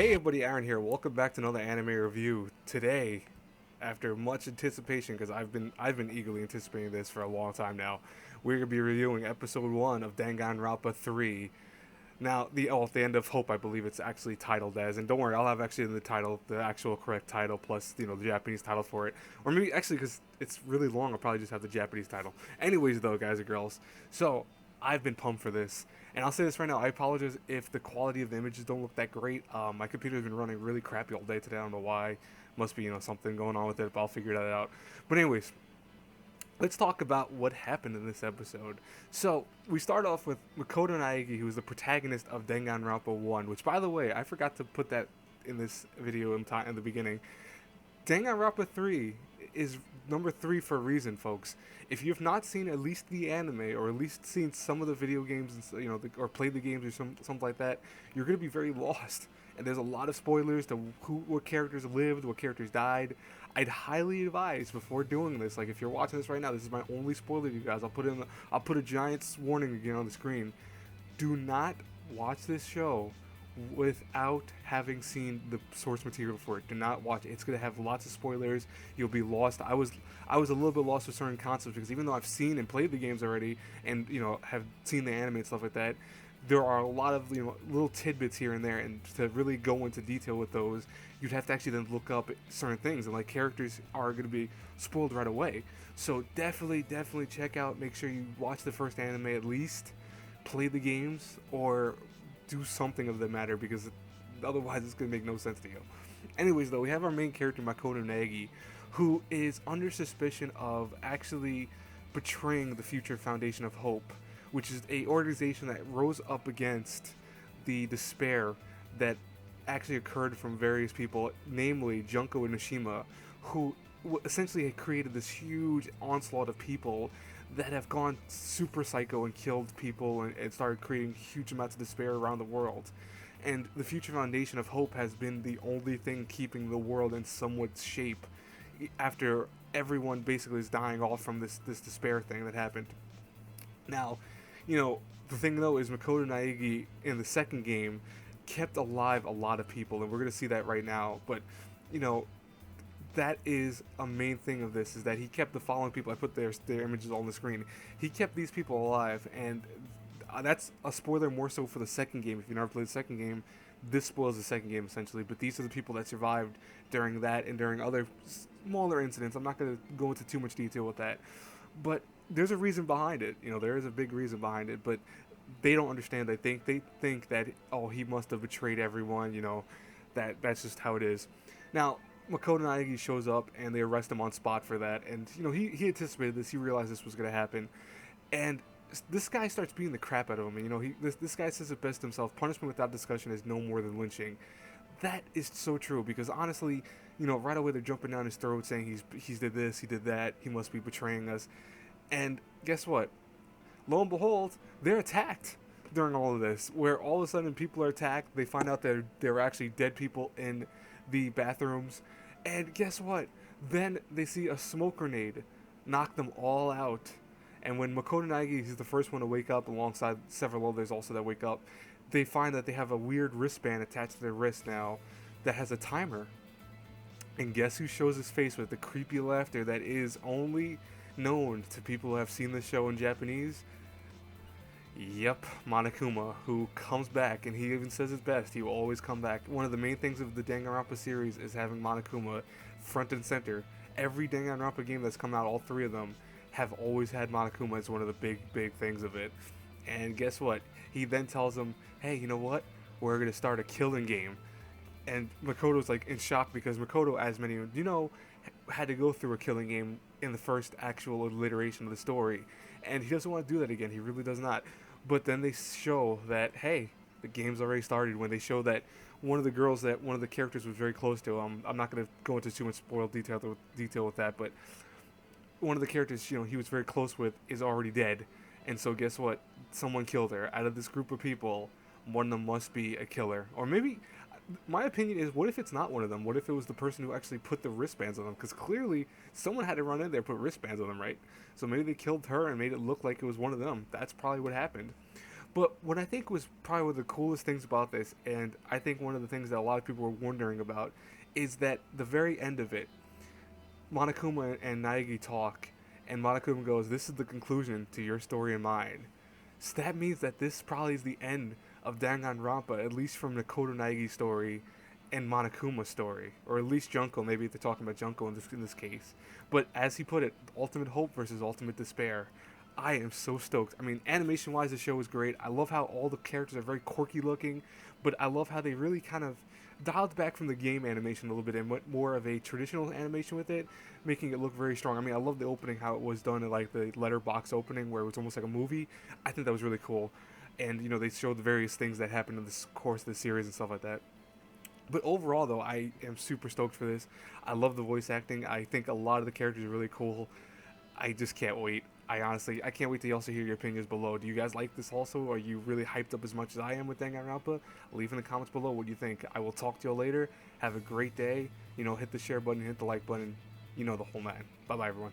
Hey everybody, Aaron here. Welcome back to another anime review. Today, after much anticipation, because I've been eagerly anticipating this for a long time now, we're gonna be reviewing episode 1 of Danganronpa 3. Now, at the end of Hope, I believe it's actually titled as, and don't worry, I'll have actually in the title the actual correct title plus the Japanese title for it, or maybe actually because it's really long, I'll probably just have the Japanese title. Anyways, though, guys and girls, so I've been pumped for this. And I'll say this right now. I apologize if the quality of the images don't look that great. My computer's been running really crappy all day today. I don't know why. Must be something going on with it, but I'll figure that out. But anyways, let's talk about what happened in this episode. So we start off with Makoto Naegi, who is the protagonist of Danganronpa 1. Which, by the way, I forgot to put that in this video in the beginning. Danganronpa 3 is number 3 for a reason, folks. If you have not seen at least the anime or at least seen some of the video games, or played the games or something like that, you're going to be very lost. And there's a lot of spoilers to what characters lived, what characters died. I'd highly advise before doing this, like if you're watching this right now, this is my only spoiler to you guys. I'll put a giant warning again on the screen. Do not watch this show without having seen the source material for it. Do not watch it. It's gonna have lots of spoilers. You'll be lost. I was a little bit lost with certain concepts because even though I've seen and played the games already and have seen the anime and stuff like that, there are a lot of little tidbits here and there, and to really go into detail with those, you'd have to actually then look up certain things, and like characters are going to be spoiled right away. So definitely check out. Make sure you watch the first anime at least, play the games, or do something of the matter because otherwise it's going to make no sense to you. Anyways, though, we have our main character Makoto Nagi, who is under suspicion of actually betraying the Future Foundation of Hope, which is a organization that rose up against the despair that actually occurred from various people, namely Junko Enoshima, who essentially had created this huge onslaught of people that have gone super psycho and killed people and started creating huge amounts of despair around the world. And the Future Foundation of Hope has been the only thing keeping the world in somewhat shape after everyone basically is dying off from this despair thing that happened. Now, the thing though is Makoto Naegi in the second game kept alive a lot of people, and we're gonna see that right now. But you know, that is a main thing of this, is that he kept the following people. I put their images on the screen. He kept these people alive, and that's a spoiler more so for the second game. If you never played the second game, this spoils the second game essentially. But these are the people that survived during that and during other smaller incidents. I'm not going to go into too much detail with that, but there's a reason behind it. There is a big reason behind it, but they don't understand. They think that, oh, he must have betrayed everyone. That's just how it is. Now, Makoto Naegi shows up and they arrest him on spot for that. And he anticipated this. He realized this was going to happen, and this guy starts beating the crap out of him. And this guy says it best himself: punishment without discussion is no more than lynching. That is so true, because honestly, right away they're jumping down his throat saying he's did this, he did that, he must be betraying us. And guess what? Lo and behold, they're attacked during all of this, where all of a sudden people are attacked. They find out that there were actually dead people in the bathrooms. And guess what? Then they see a smoke grenade knock them all out. And when Makoto Naegi is the first one to wake up, alongside several others also that wake up, they find that they have a weird wristband attached to their wrist now that has a timer. And guess who shows his face with the creepy laughter that is only known to people who have seen the show in Japanese? Yep, Monokuma, who comes back, and he even says it best: he will always come back. One of the main things of the Danganronpa series is having Monokuma front and center. Every Danganronpa game that's come out, all three of them, have always had Monokuma as one of the big things of it. And guess what? He then tells them, hey, you know what? We're going to start a killing game. And Makoto's like in shock, because Makoto, as many of you had to go through a killing game in the first actual iteration of the story. And he doesn't want to do that again. He really does not. But then they show that, hey, the game's already started, when they show that one of the girls that one of the characters was very close to, I'm not going to go into too much spoiled detail with that, but one of the characters he was very close with is already dead. And so guess what? Someone killed her. Out of this group of people, one of them must be a killer. Or maybe, my opinion is, what if it's not one of them? What if it was the person who actually put the wristbands on them? Because clearly someone had to run in there and put wristbands on them, right? So maybe they killed her and made it look like it was one of them. That's probably what happened. But what I think was probably one of the coolest things about this, and I think one of the things that a lot of people were wondering about, is that the very end of it, Monokuma and Naegi talk, and Monokuma goes, "This is the conclusion to your story and mine." So that means that this probably is the end of Danganronpa, at least from the Koto Naegi story and Monokuma's story, or at least Junko. Maybe they're talking about Junko in this case. But as he put it, ultimate hope versus ultimate despair. I am so stoked. I mean, animation wise, the show is great. I love how all the characters are very quirky looking, but I love how they really kind of dialed back from the game animation a little bit and went more of a traditional animation with it, making it look very strong. I mean, I love the opening, how it was done in like the letterbox opening where it was almost like a movie. I think that was really cool. And, they showed the various things that happened in the course of the series and stuff like that. But overall, though, I am super stoked for this. I love the voice acting. I think a lot of the characters are really cool. I just can't wait. I can't wait to also hear your opinions below. Do you guys like this also? Are you really hyped up as much as I am with Danganronpa? Leave in the comments below what you think. I will talk to you later. Have a great day. Hit the share button, hit the like button. You know the whole man. Bye-bye, everyone.